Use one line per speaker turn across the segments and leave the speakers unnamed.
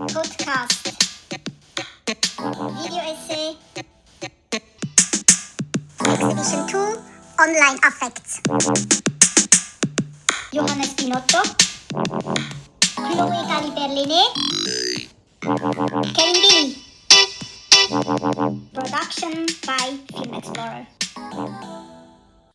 Podcast, video essay, Exhibition 2, Online Affect. Johannes Binotto, Chloé Galibert-Laîné, Kevin Billy. Production by Film Explorer.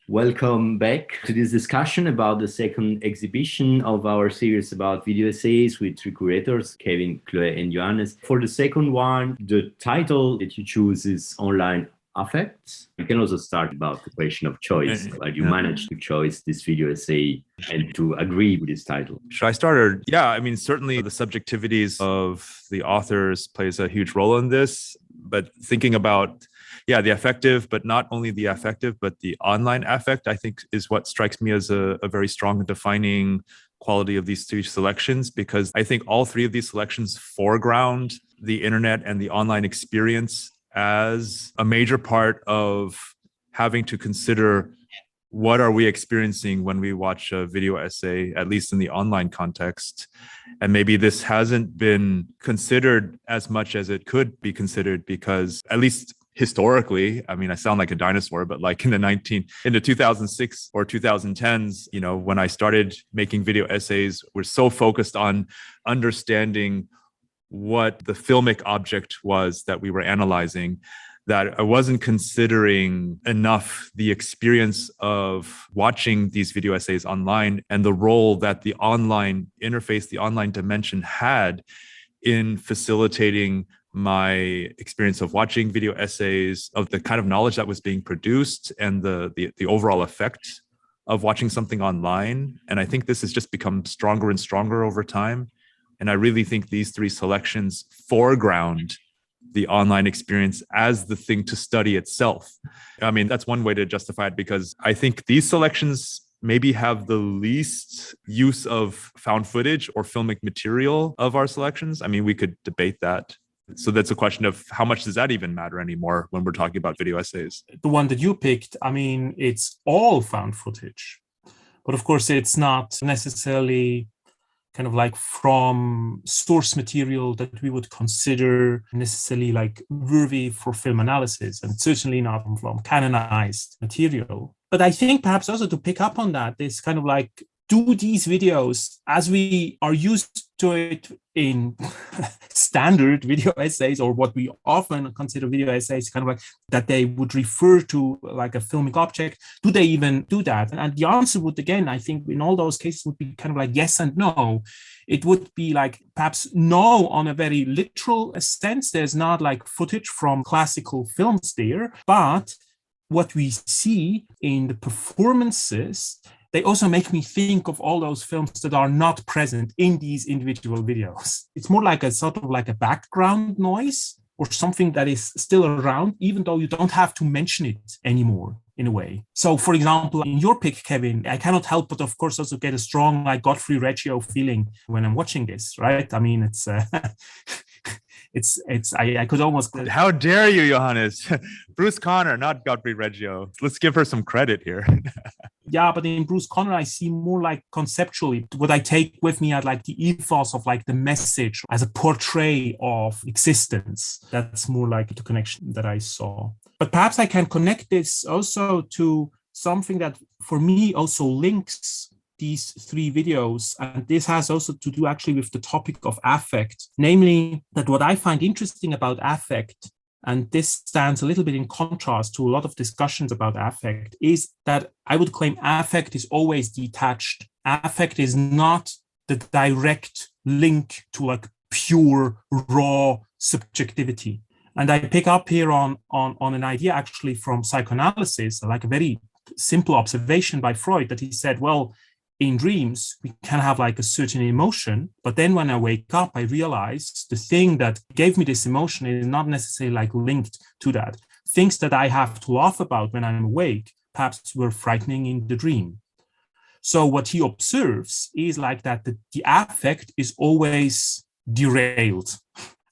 Welcome back to this discussion about the second exhibition of our series about video essays with three curators, Kevin, Chloé, and Johannes. For the second one, the title that you choose is Online Affects. You can also start about the question of choice. How you managed to choose this video essay and to agree with this title?
Should I start? Or certainly the subjectivities of the authors plays a huge role in this, but thinking about the affective, but not only the affective, but the online affect, I think is what strikes me as a very strong and defining quality of these three selections, because I think all three of these selections foreground the internet and the online experience as a major part of having to consider what are we experiencing when we watch a video essay, at least in the online context. And maybe this hasn't been considered as much as it could be considered, because at least historically, I mean, I sound like a dinosaur, but like in the 2006 or 2010s, when I started making video essays, we're so focused on understanding what the filmic object was that we were analyzing, that I wasn't considering enough the experience of watching these video essays online and the role that the online interface, the online dimension had in facilitating my experience of watching video essays, of the kind of knowledge that was being produced, and the overall effect of watching something online. And I think this has just become stronger and stronger over time. And I really think these three selections foreground the online experience as the thing to study itself. I mean, that's one way to justify it, because I think these selections maybe have the least use of found footage or filmic material of our selections. I mean, we could debate that. So that's a question of how much does that even matter anymore when we're talking about video essays?
The one that you picked, I mean, it's all found footage. But of course, it's not necessarily kind of like from source material that we would consider necessarily like worthy for film analysis, and certainly not from canonized material. But I think perhaps also to pick up on that, this kind of like, do these videos, as we are used to it in standard video essays, or what we often consider video essays, kind of like that they would refer to like a filmic object, do they even do that? And the answer would, again, I think in all those cases would be kind of like yes and no. It would be like perhaps no on a very literal sense. There's not like footage from classical films there, but what we see in the performances, they also make me think of all those films that are not present in these individual videos. It's more like a sort of like a background noise, or something that is still around, even though you don't have to mention it anymore in a way. So for example, in your pick, Kevin, I cannot help but of course also get a strong like Godfrey Reggio feeling when I'm watching this, right? I mean, it's I could almost...
How dare you, Johannes? Bruce Conner, not Godfrey Reggio. Let's give her some credit here.
Yeah, but in Bruce Conner, I see more like conceptually what I take with me at like the ethos of like the message as a portrait of existence. That's more like the connection that I saw. But perhaps I can connect this also to something that for me also links these three videos. And this has also to do actually with the topic of affect, namely that what I find interesting about affect, and this stands a little bit in contrast to a lot of discussions about affect, is that I would claim affect is always detached. Affect is not the direct link to like pure raw subjectivity. And I pick up here on an idea actually from psychoanalysis, like a very simple observation by Freud, that he said, well, in dreams, we can have like a certain emotion, but then when I wake up, I realize the thing that gave me this emotion is not necessarily like linked to that. Things that I have to laugh about when I'm awake, perhaps were frightening in the dream. So what he observes is like that the affect is always derailed.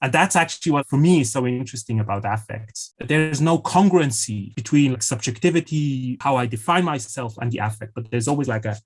And that's actually what for me is so interesting about affects. There's no congruency between like subjectivity, how I define myself, and the affect, but there's always like a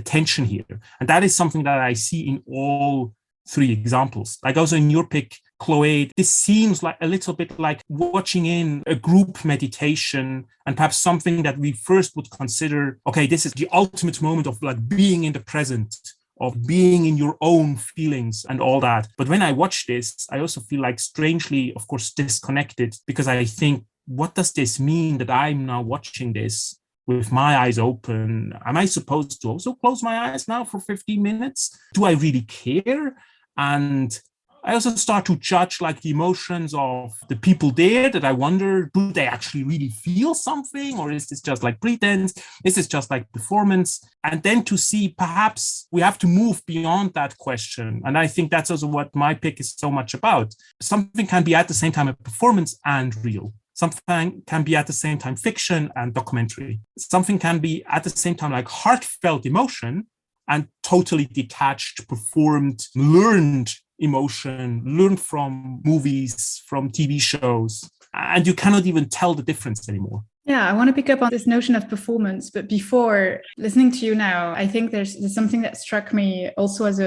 tension here. And that is something that I see in all 3 examples. Like also in your pick, Chloe, this seems like a little bit like watching in a group meditation, and perhaps something that we first would consider, okay, this is the ultimate moment of like being in the present, of being in your own feelings and all that. But when I watch this, I also feel like strangely, of course, disconnected, because I think, what does this mean that I'm now watching this with my eyes open? Am I supposed to also close my eyes now for 15 minutes? Do I really care? And I also start to judge like the emotions of the people there, that I wonder, do they actually really feel something? Or is this just like pretense? Is this just like performance? And then to see, perhaps we have to move beyond that question. And I think that's also what my pick is so much about. Something can be at the same time a performance and real. Something can be at the same time fiction and documentary. Something can be at the same time like heartfelt emotion and totally detached, performed, learned emotion, learned from movies, from TV shows. And you cannot even tell the difference anymore.
Yeah, I want to pick up on this notion of performance. But before listening to you now, I think there's something that struck me also as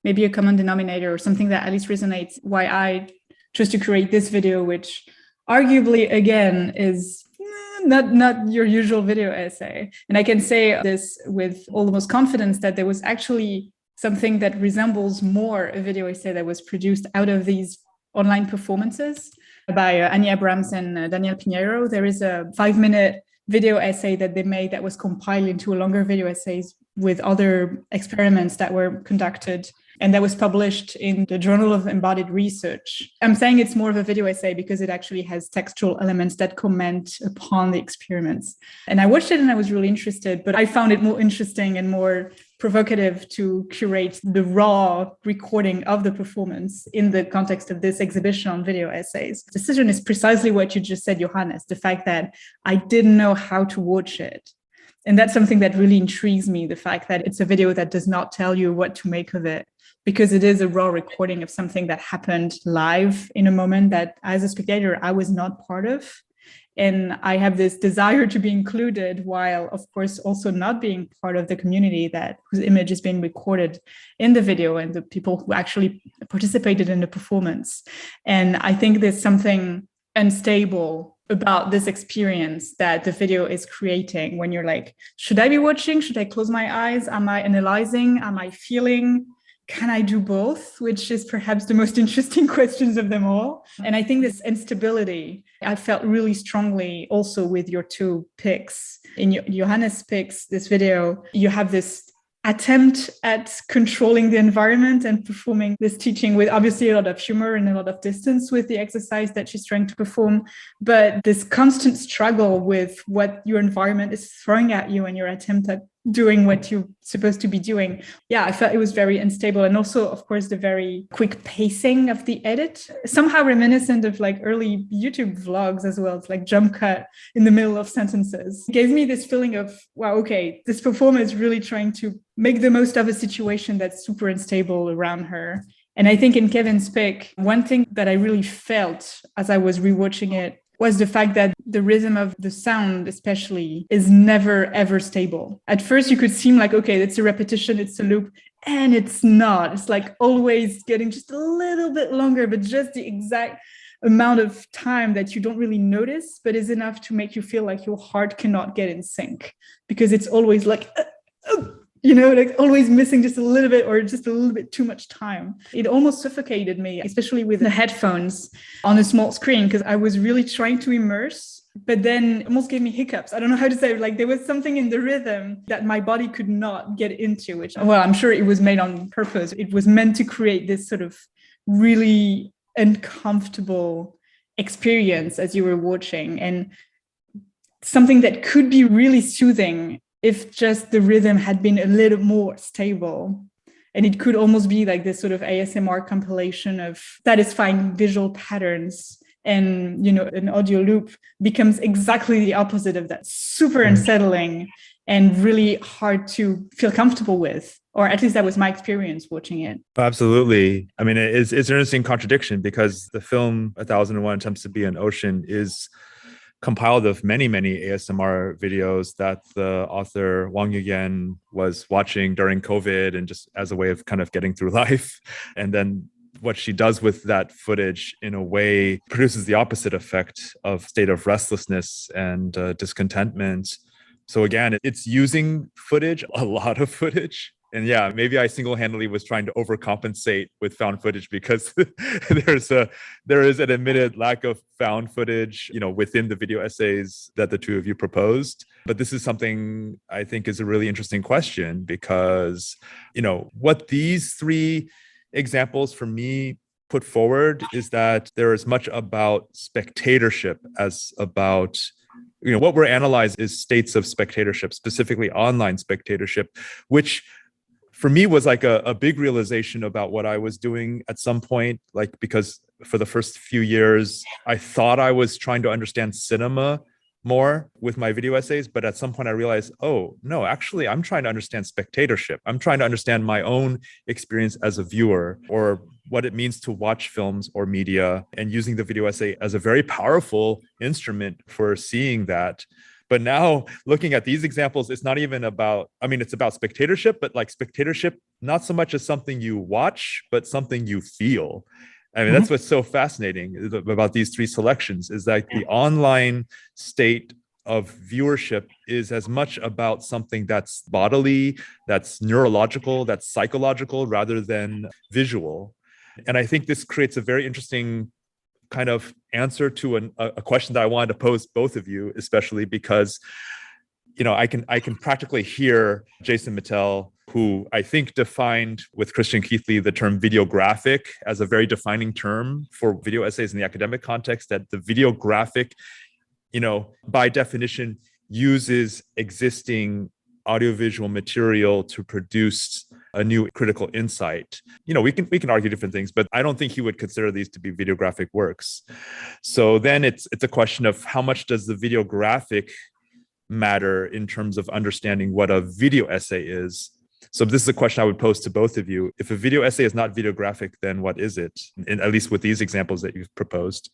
maybe a common denominator, or something that at least resonates why I chose to create this video, which arguably, again, is not your usual video essay. And I can say this with all the most confidence, that there was actually something that resembles more a video essay that was produced out of these online performances by Annie Abrams and Daniel Pinheiro. There is a 5-minute video essay that they made that was compiled into a longer video essays with other experiments that were conducted, and that was published in the Journal of Embodied Research. I'm saying it's more of a video essay because it actually has textual elements that comment upon the experiments. And I watched it and I was really interested, but I found it more interesting and more provocative to curate the raw recording of the performance in the context of this exhibition on video essays. The decision is precisely what you just said, Johannes, the fact that I didn't know how to watch it. And that's something that really intrigues me, the fact that it's a video that does not tell you what to make of it, because it is a raw recording of something that happened live in a moment that, as a spectator, I was not part of. And I have this desire to be included, while, of course, also not being part of the community whose image is being recorded in the video and the people who actually participated in the performance. And I think there's something unstable about this experience that the video is creating, when you're like, should I be watching? Should I close my eyes? Am I analyzing? Am I feeling? Can I do both? Which is perhaps the most interesting questions of them all. And I think this instability, I felt really strongly also with your 2 picks. In Johannes' picks, this video, you have this attempt at controlling the environment and performing this teaching with obviously a lot of humor and a lot of distance with the exercise that she's trying to perform, but this constant struggle with what your environment is throwing at you and your attempt at doing what you're supposed to be doing. Yeah, I felt it was very unstable. And also, of course, the very quick pacing of the edit, somehow reminiscent of like early YouTube vlogs as well. It's like jump cut in the middle of sentences. It gave me this feeling of, wow, okay, this performer is really trying to make the most of a situation that's super unstable around her. And I think in Kevin's pick, one thing that I really felt as I was rewatching it was the fact that the rhythm of the sound especially is never, ever stable. At first, you could seem like, okay, it's a repetition, it's a loop, and it's not. It's like always getting just a little bit longer, but just the exact amount of time that you don't really notice, but is enough to make you feel like your heart cannot get in sync, because it's always like, like always missing just a little bit or just a little bit too much time. It almost suffocated me, especially with the headphones on a small screen, because I was really trying to immerse, but then it almost gave me hiccups. I don't know how to say it. Like there was something in the rhythm that my body could not get into, which, well, I'm sure it was made on purpose. It was meant to create this sort of really uncomfortable experience as you were watching, and something that could be really soothing if just the rhythm had been a little more stable. And it could almost be like this sort of ASMR compilation of satisfying visual patterns. And, an audio loop becomes exactly the opposite of that. Super unsettling and really hard to feel comfortable with. Or at least that was my experience watching it.
Absolutely. I mean, it's an interesting contradiction, because the film 1001 Attempts to Be an Ocean is compiled of many ASMR videos that the author Wang Yuyan was watching during COVID and just as a way of kind of getting through life. And then what she does with that footage in a way produces the opposite effect of state of restlessness and discontentment. So again, it's using footage, a lot of footage. And yeah, maybe I single-handedly was trying to overcompensate with found footage because there is an admitted lack of found footage, within the video essays that the two of you proposed. But this is something I think is a really interesting question because, what these three examples for me put forward is that there is much about spectatorship as about what we're analyzing is states of spectatorship, specifically online spectatorship, which for me was like a big realization about what I was doing at some point, like because for the first few years, I thought I was trying to understand cinema more with my video essays. But at some point I realized, oh, no, actually, I'm trying to understand spectatorship. I'm trying to understand my own experience as a viewer or what it means to watch films or media, and using the video essay as a very powerful instrument for seeing that. But now looking at these examples, it's not even about, it's about spectatorship, but like spectatorship, not so much as something you watch, but something you feel. That's what's so fascinating about these three selections is that the online state of viewership is as much about something that's bodily, that's neurological, that's psychological, rather than visual. And I think this creates a very interesting kind of answer to a question that I wanted to pose both of you, especially because, I can practically hear Jason Mattel, who I think defined with Christian Keithley the term videographic as a very defining term for video essays in the academic context, that the videographic, by definition, uses existing audiovisual material to produce a new critical insight. We can argue different things, but I don't think he would consider these to be videographic works. So then it's a question of how much does the videographic matter in terms of understanding what a video essay is. So this is a question I would pose to both of you. If a video essay is not videographic, then what is it? At least with these examples that you've proposed.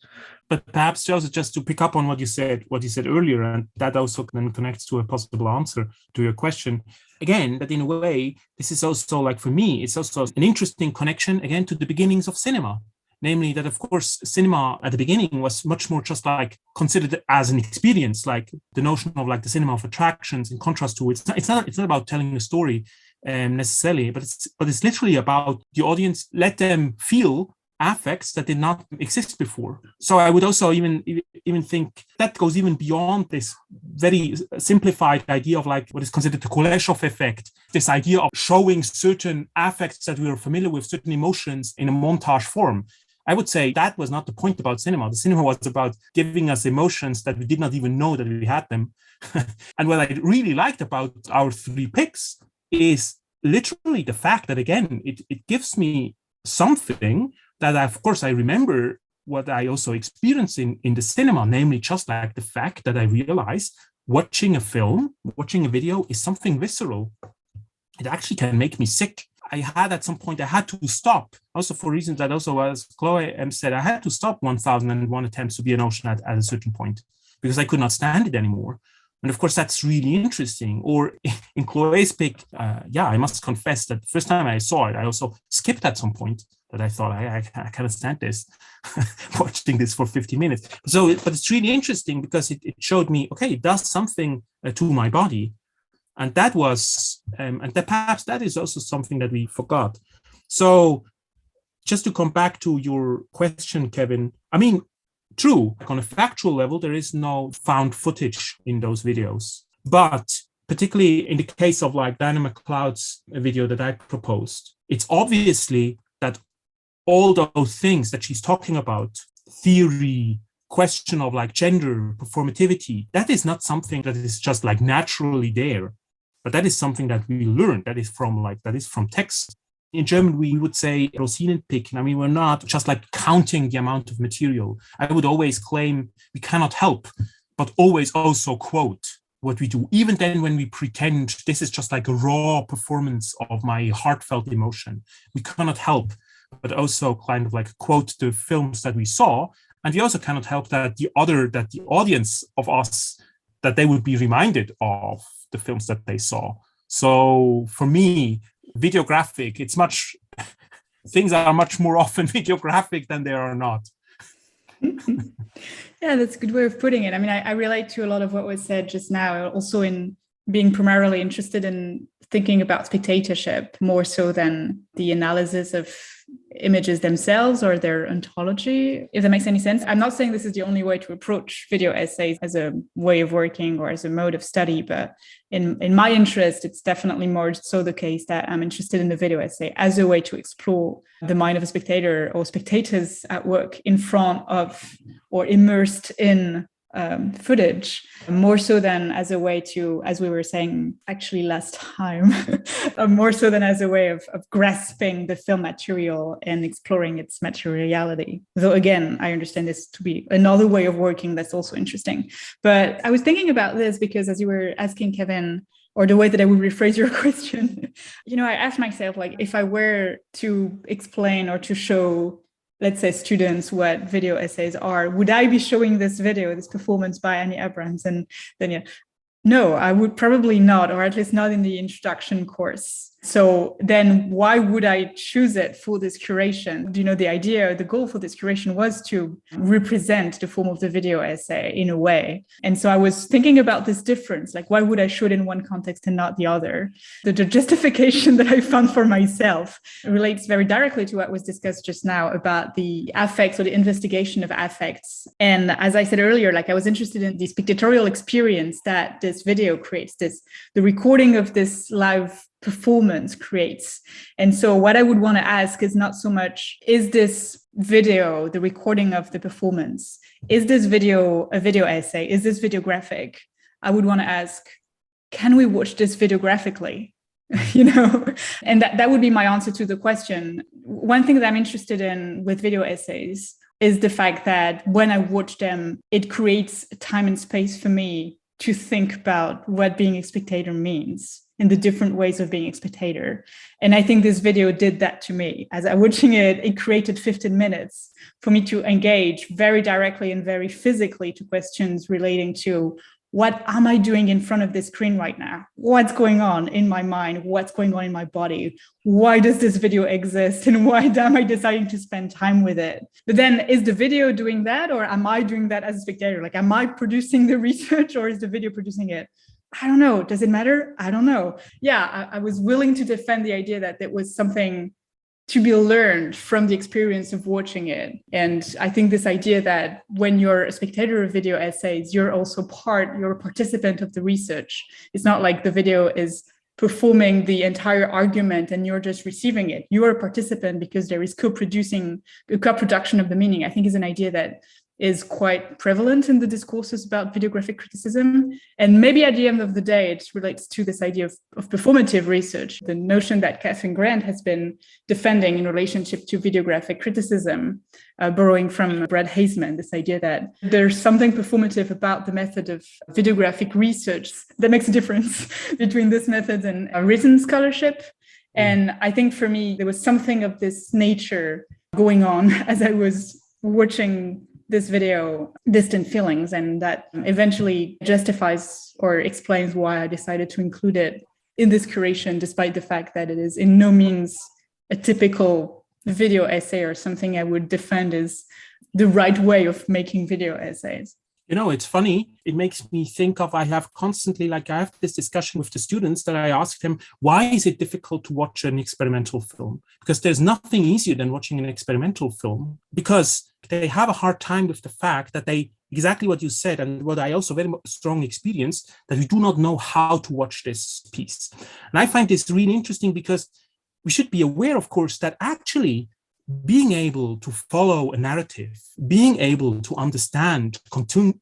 But perhaps, Joseph, just to pick up on what you said earlier, and that also then connects to a possible answer to your question. Again, that in a way, this is also like, for me, it's also an interesting connection, again, to the beginnings of cinema. Namely that, of course, cinema at the beginning was much more just like considered as an experience, like the notion of like the cinema of attractions in contrast to it's not about telling a story necessarily, but it's literally about the audience, let them feel affects that did not exist before. So I would also even think that goes even beyond this very simplified idea of like what is considered the Kuleshov effect, this idea of showing certain affects that we are familiar with, certain emotions in a montage form. I would say that was not the point about cinema. The cinema was about giving us emotions that we did not even know that we had them. And what I really liked about our three picks is literally the fact that, again, it gives me something that, of course, I remember what I also experienced in the cinema, namely just like the fact that I realized watching a film, watching a video is something visceral. It actually can make me sick. I had at some point, I had to stop, also for reasons that also, as Chloe said, I had to stop 1001 attempts to be an ocean at a certain point because I could not stand it anymore. And of course, that's really interesting. Or in Chloe's pick, I must confess that the first time I saw it, I also skipped at some point that I thought, I cannot stand this, watching this for 50 minutes. So, but it's really interesting because it showed me, okay, it does something to my body. And that was, and that perhaps that is also something that we forgot. So just to come back to your question, Kevin, true, on a factual level, there is no found footage in those videos. But particularly in the case of like Dayna McLeod's video that I proposed, it's obviously that all those things that she's talking about, theory, question of like gender, performativity, that is not something that is just like naturally there. But that is something that we learn. That is from text. In German, we would say Rosinenpicken. We're not just like counting the amount of material. I would always claim we cannot help, but always also quote what we do. Even then when we pretend this is just like a raw performance of my heartfelt emotion, we cannot help, but also kind of like quote the films that we saw And we also cannot help that the audience of us, that they would be reminded of the films that they saw. So for me, videographic, things are much more often videographic than they are not.
Yeah, that's a good way of putting it. I mean, I relate to a lot of what was said just now, also in being primarily interested in thinking about spectatorship more so than the analysis of images themselves or their ontology, if that makes any sense. I'm not saying this is the only way to approach video essays as a way of working or as a mode of study, but in my interest, it's definitely more so the case that I'm interested in the video essay as a way to explore the mind of a spectator or spectators at work in front of or immersed in footage, more so than as a way to, as we were saying actually last time, more so than as a way of grasping the film material and exploring its materiality. Though again, I understand this to be another way of working that's also interesting. But I was thinking about this because as you were asking, Kevin, or the way that I would rephrase your question, I asked myself, like, if I were to explain or to show, let's say, students what video essays are, would I be showing this performance by Annie Abrams? And then, no, I would probably not, or at least not in the introduction course. So then why would I choose it for this curation? The goal for this curation was to represent the form of the video essay in a way. And so I was thinking about this difference, like, why would I show it in one context and not the other? The justification that I found for myself relates very directly to what was discussed just now about the affects or the investigation of affects. And as I said earlier, like, I was interested in the spectatorial experience that this video creates, the recording of this live performance creates. And so what I would want to ask is not so much, is this video, the recording of the performance, is this video a video essay? Is this videographic? I would want to ask, can we watch this videographically? And that would be my answer to the question. One thing that I'm interested in with video essays is the fact that when I watch them, it creates time and space for me to think about what being a spectator means in the different ways of being a spectator. And I think this video did that to me. As I was watching it, it created 15 minutes for me to engage very directly and very physically to questions relating to, what am I doing in front of this screen right now? What's going on in my mind? What's going on in my body? Why does this video exist? And why am I deciding to spend time with it? But then, is the video doing that, or am I doing that as a spectator? Like, am I producing the research, or is the video producing it? I don't know. Does it matter? I don't know. Yeah, I was willing to defend the idea that there was something to be learned from the experience of watching it. And I think this idea that when you're a spectator of video essays, you're a participant of the research. It's not like the video is performing the entire argument and you're just receiving it. You are a participant because there is co-production of the meaning, I think, is an idea that is quite prevalent in the discourses about videographic criticism. And maybe at the end of the day, it relates to this idea of performative research, the notion that Catherine Grant has been defending in relationship to videographic criticism, borrowing from Brad Haseman, this idea that there's something performative about the method of videographic research that makes a difference between this method and written scholarship. And I think for me, there was something of this nature going on as I was watching this video, Distant Feelings, and that eventually justifies or explains why I decided to include it in this curation, despite the fact that it is in no means a typical video essay or something I would defend as the right way of making video essays.
It's funny. It makes me think of, I have this discussion with the students that I ask them, why is it difficult to watch an experimental film? Because there's nothing easier than watching an experimental film, because they have a hard time with the fact that exactly what you said, and what I also very strongly experienced, that we do not know how to watch this piece. And I find this really interesting because we should be aware, of course, that actually being able to follow a narrative, being able to understand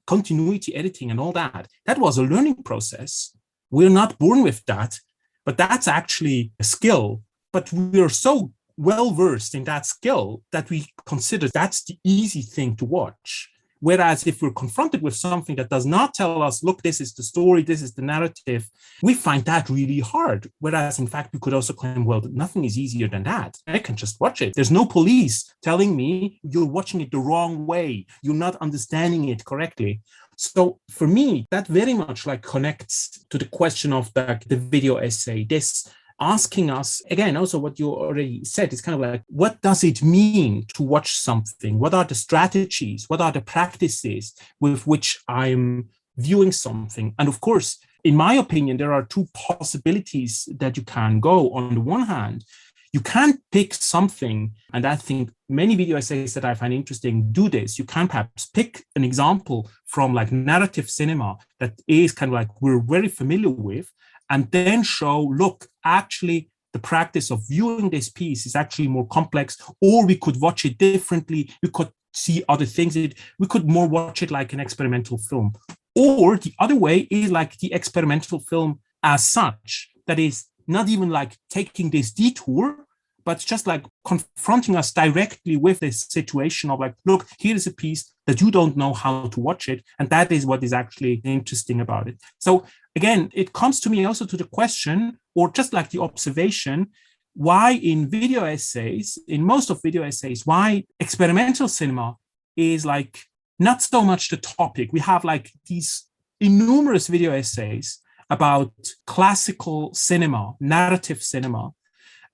continuity editing and all that was a learning process. We're not born with that, but that's actually a skill. But we're so well versed in that skill that we consider that's the easy thing to watch. Whereas if we're confronted with something that does not tell us, look, this is the story, this is the narrative, we find that really hard. Whereas in fact, we could also claim, well, nothing is easier than that. I can just watch it. There's no police telling me you're watching it the wrong way. You're not understanding it correctly. So for me, that very much like connects to the question of the video essay. This asking us, again, also what you already said, is kind of like, what does it mean to watch something? What are the strategies? What are the practices with which I'm viewing something? And of course, in my opinion, there are two possibilities that you can go. On the one hand, you can pick something, and I think many video essays that I find interesting do this. You can perhaps pick an example from like narrative cinema that is kind of like we're very familiar with, and then show, look, actually, the practice of viewing this piece is actually more complex, or we could watch it differently. We could see other things. We could more watch it like an experimental film. Or the other way is like the experimental film as such, that is not even like taking this detour, but just like confronting us directly with this situation of like, look, here is a piece that you don't know how to watch it. And that is what is actually interesting about it. So again, it comes to me also to the question, or just like the observation, why in video essays, in most of video essays, why experimental cinema is like not so much the topic. We have like these innumerous video essays about classical cinema, narrative cinema,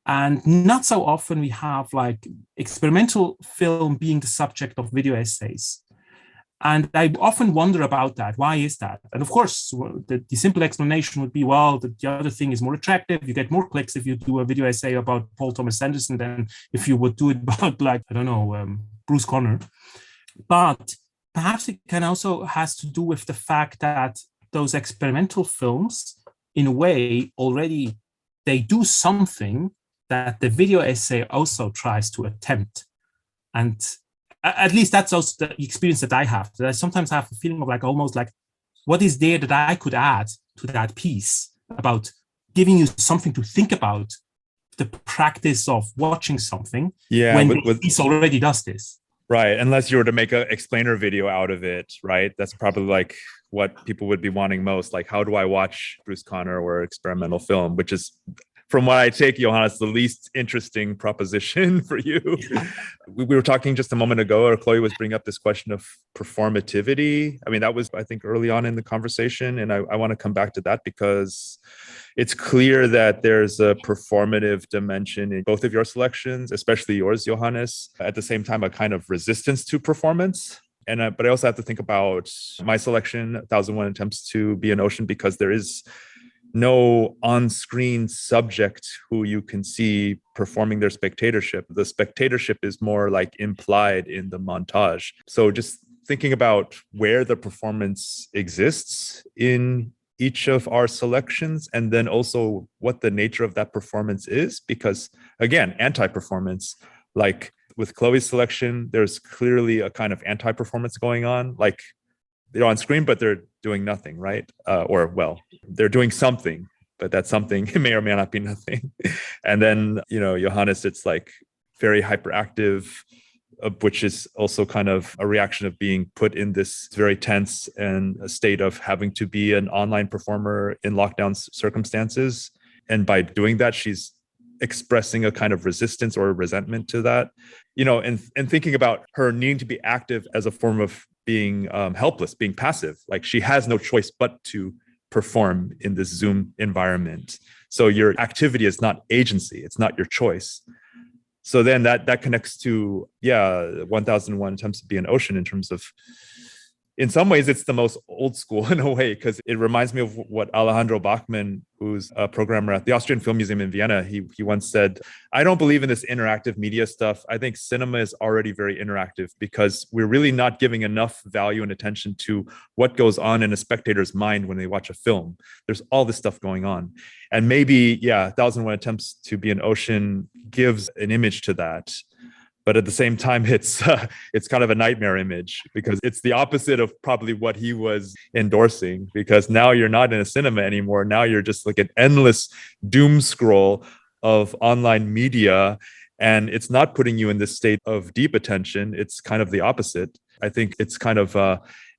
and not so often we have like experimental film being the subject of video essays. And I often wonder about that. Why is that? And of course, the simple explanation would be, well, the other thing is more attractive. You get more clicks if you do a video essay about Paul Thomas Anderson than if you would do it about, like, I don't know, Bruce Conner. But perhaps it can also has to do with the fact that those experimental films, in a way, already, they do something that the video essay also tries to attempt. And at least that's also the experience that I have. That I sometimes have a feeling of like almost like, what is there that I could add to that piece about giving you something to think about the practice of watching something when the piece already does this.
Right. Unless you were to make an explainer video out of it, right? That's probably like what people would be wanting most. Like, how do I watch Bruce Conner or experimental film, which is, from what I take, Johannes, the least interesting proposition for you. Yeah. We were talking just a moment ago, or Chloe was bringing up this question of performativity. I mean, that was, I think, early on in the conversation. And I want to come back to that because it's clear that there's a performative dimension in both of your selections, especially yours, Johannes. At the same time, a kind of resistance to performance. And but I also have to think about my selection, 1001 Attempts to Be an Ocean, because there is no on-screen subject who you can see performing their spectatorship. The spectatorship is more like implied in the montage. So just thinking about where the performance exists in each of our selections, and then also what the nature of that performance is, because again, anti-performance, like with Chloe's selection, there's clearly a kind of anti-performance going on, like they're on screen, but they're doing nothing, right? Or, well, they're doing something, but that something may or may not be nothing. And then, Johannes, it's like very hyperactive, which is also kind of a reaction of being put in this very tense and a state of having to be an online performer in lockdown circumstances. And by doing that, she's expressing a kind of resistance or resentment to that, and thinking about her needing to be active as a form of being helpless, being passive. Like she has no choice but to perform in this Zoom environment. So your activity is not agency, it's not your choice. So then that connects to 1001 Attempts to Be an Ocean in terms of, in some ways, it's the most old school in a way, because it reminds me of what Alejandro Bachmann, who's a programmer at the Austrian Film Museum in Vienna, he once said, I don't believe in this interactive media stuff. I think cinema is already very interactive because we're really not giving enough value and attention to what goes on in a spectator's mind when they watch a film. There's all this stuff going on. And maybe, 1001 Attempts to Be an Ocean gives an image to that. But at the same time, it's kind of a nightmare image because it's the opposite of probably what he was endorsing, because now you're not in a cinema anymore. Now you're just like an endless doom scroll of online media. And it's not putting you in this state of deep attention. It's kind of the opposite. I think it's kind of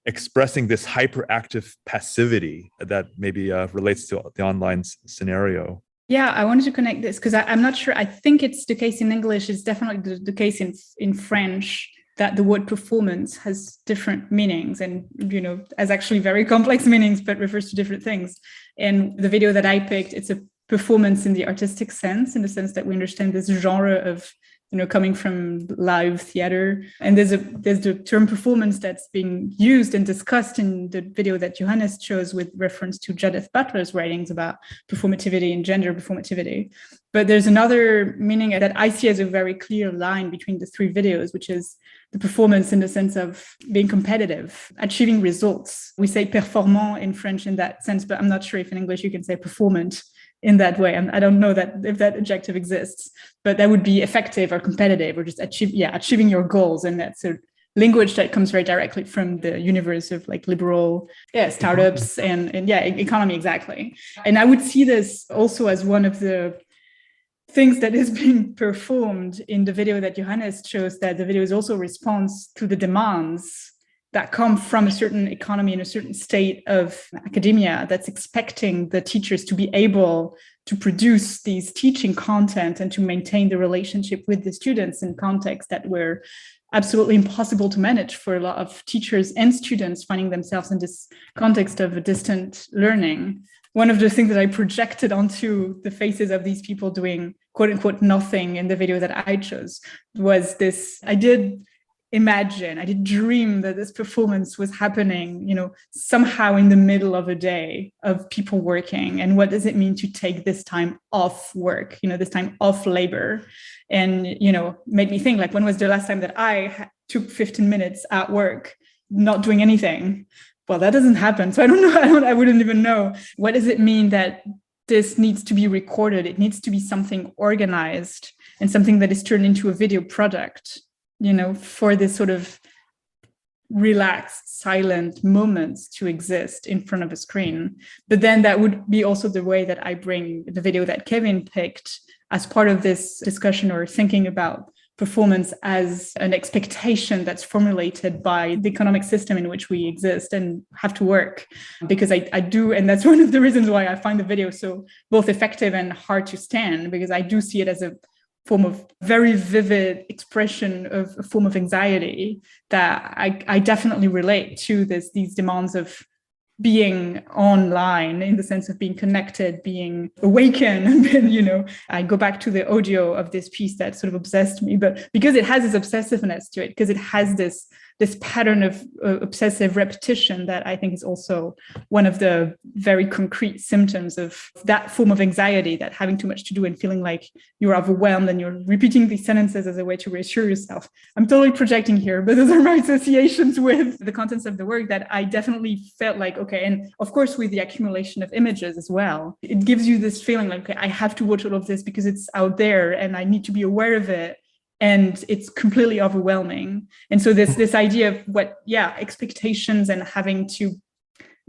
expressing this hyperactive passivity that maybe relates to the online scenario.
Yeah, I wanted to connect this because I'm not sure. I think it's the case in English. It's definitely the case in French that the word performance has different meanings and, has actually very complex meanings, but refers to different things. And the video that I picked, it's a performance in the artistic sense, in the sense that we understand this genre of, coming from live theater. And there's the term performance that's being used and discussed in the video that Johannes chose with reference to Judith Butler's writings about performativity and gender performativity. But there's another meaning that I see as a very clear line between the three videos, which is the performance in the sense of being competitive, achieving results. We say performant in French in that sense, but I'm not sure if in English you can say performant in that way. I don't know that if that adjective exists, but that would be effective or competitive or just achieving your goals. And that's a language that comes very directly from the universe of like liberal startups and economy, exactly. And I would see this also as one of the things that is being performed in the video that Johannes chose, that the video is also a response to the demands that come from a certain economy and a certain state of academia that's expecting the teachers to be able to produce these teaching content and to maintain the relationship with the students in contexts that were absolutely impossible to manage for a lot of teachers and students finding themselves in this context of distant learning. One of the things that I projected onto the faces of these people doing quote unquote nothing in the video that I chose was this. I did dream that this performance was happening, somehow in the middle of a day of people working. And what does it mean to take this time off work, this time off labor? And, made me think, like, when was the last time that I took 15 minutes at work, not doing anything? Well, that doesn't happen. So I don't know. I wouldn't even know. What does it mean that this needs to be recorded? It needs to be something organized and something that is turned into a video product, for this sort of relaxed, silent moments to exist in front of a screen. But then that would be also the way that I bring the video that Kevin picked as part of this discussion, or thinking about performance as an expectation that's formulated by the economic system in which we exist and have to work. Because I do, and that's one of the reasons why I find the video so both effective and hard to stand, because I do see it as a form of very vivid expression of a form of anxiety that I definitely relate to these demands of being online, in the sense of being connected, being awakened. And, I go back to the audio of this piece that sort of obsessed me, but because it has this obsessiveness to it, because it has this pattern of obsessive repetition that I think is also one of the very concrete symptoms of that form of anxiety, that having too much to do and feeling like you're overwhelmed and you're repeating these sentences as a way to reassure yourself. I'm totally projecting here, but those are my associations with the contents of the work that I definitely felt like, okay, and of course with the accumulation of images as well, it gives you this feeling like, okay, I have to watch all of this because it's out there and I need to be aware of it. And it's completely overwhelming. And so this idea of expectations and having to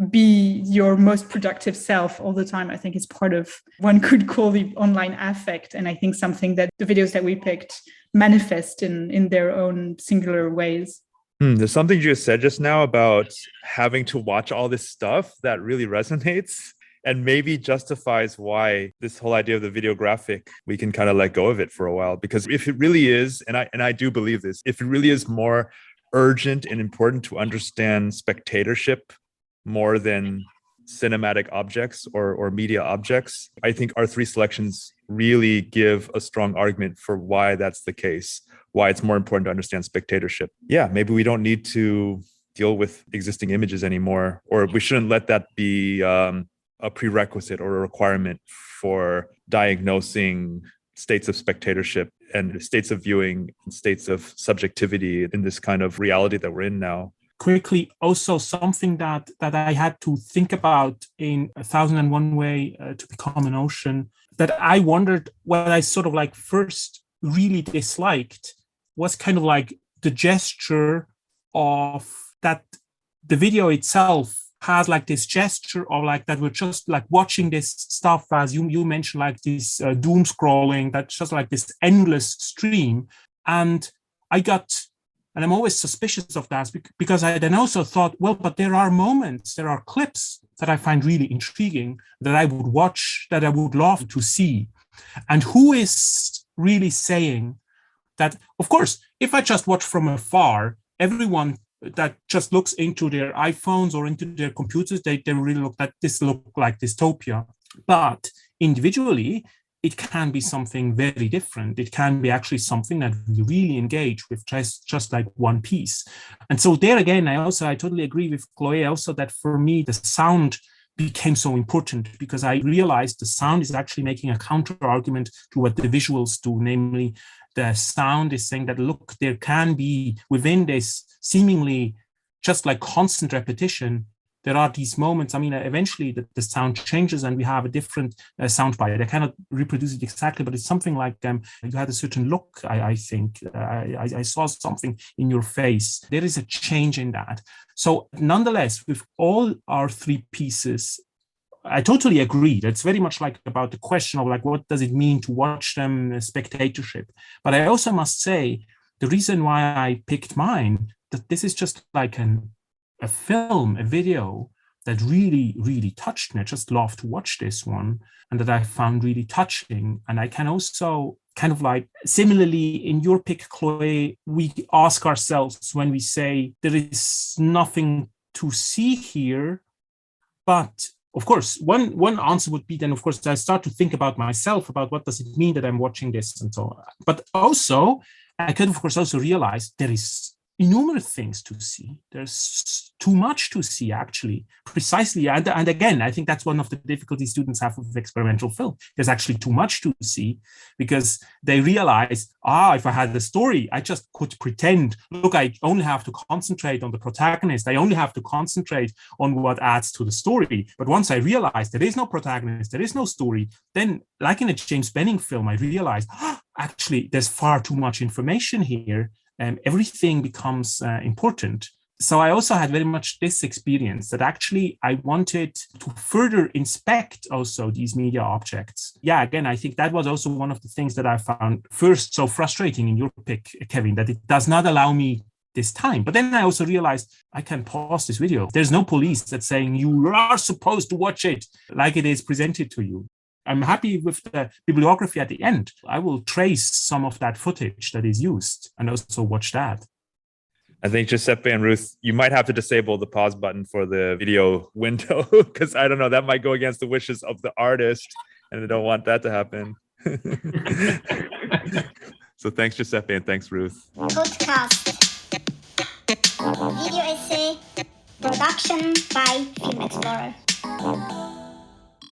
be your most productive self all the time, I think is part of, one could call, the online affect. And I think something that the videos that we picked manifest in their own singular ways.
There's something you just said just now about having to watch all this stuff that really resonates. And maybe justifies why this whole idea of the video graphic, we can kind of let go of it for a while. Because if it really is, and I do believe this, if it really is more urgent and important to understand spectatorship more than cinematic objects or media objects, I think our three selections really give a strong argument for why that's the case, why it's more important to understand spectatorship. Yeah, maybe we don't need to deal with existing images anymore, or we shouldn't let that be a prerequisite or a requirement for diagnosing states of spectatorship and states of viewing and states of subjectivity in this kind of reality that we're in now.
Quickly, also something that I had to think about in 1001 Way to Become an Ocean, that I wondered, what I sort of like first really disliked was kind of like the gesture of that the video itself had like this gesture of like that we're just like watching this stuff, as you mentioned, like this doom scrolling, that's just like this endless stream. And I'm always suspicious of that because I then also thought, well, but there are moments, there are clips that I find really intriguing, that I would watch, that I would love to see. And who is really saying that? Of course, if I just watch from afar, everyone that just looks into their iPhones or into their computers, they really look like dystopia. But individually, it can be something very different. It can be actually something that we really engage with, just like one piece. And so there again, I totally agree with Chloe also that for me, the sound became so important because I realized the sound is actually making a counter argument to what the visuals do, namely the sound is saying that, look, there can be within this seemingly just like constant repetition, there are these moments. I mean, eventually the sound changes and we have a different sound bite. I cannot reproduce it exactly, but it's something like you had a certain look, I think. I saw something in your face. There is a change in that. So nonetheless, with all our three pieces, I totally agree. It's very much like about the question of like, what does it mean to watch them, spectatorship? But I also must say, the reason why I picked mine, that this is just like a film, a video that really, really touched me. I just love to watch this one and that I found really touching. And I can also kind of like, similarly in your pick, Chloe, we ask ourselves when we say there is nothing to see here, but of course, one answer would be then, of course, I start to think about myself, about what does it mean that I'm watching this and so on. But also, I could, of course, also realize there is innumerable things to see. There's too much to see, actually, precisely. And again, I think that's one of the difficulties students have with experimental film. There's actually too much to see because they realize, if I had the story, I just could pretend, look, I only have to concentrate on the protagonist. I only have to concentrate on what adds to the story. But once I realized there is no protagonist, there is no story, then like in a James Benning film, I realized, actually, there's far too much information here. Everything becomes important. So I also had very much this experience that actually I wanted to further inspect also these media objects. Yeah, again, I think that was also one of the things that I found first so frustrating in your pick, Kevin, that it does not allow me this time. But then I also realized I can pause this video. There's no police that's saying you are supposed to watch it like it is presented to you. I'm happy with the bibliography at the end. I will trace some of that footage that is used and also watch that.
I think Giuseppe and Ruth, you might have to disable the pause button for the video window because I don't know, that might go against the wishes of the artist and I don't want that to happen. So thanks, Giuseppe, and thanks, Ruth.
Podcast. Video essay. Production by Film Explorer.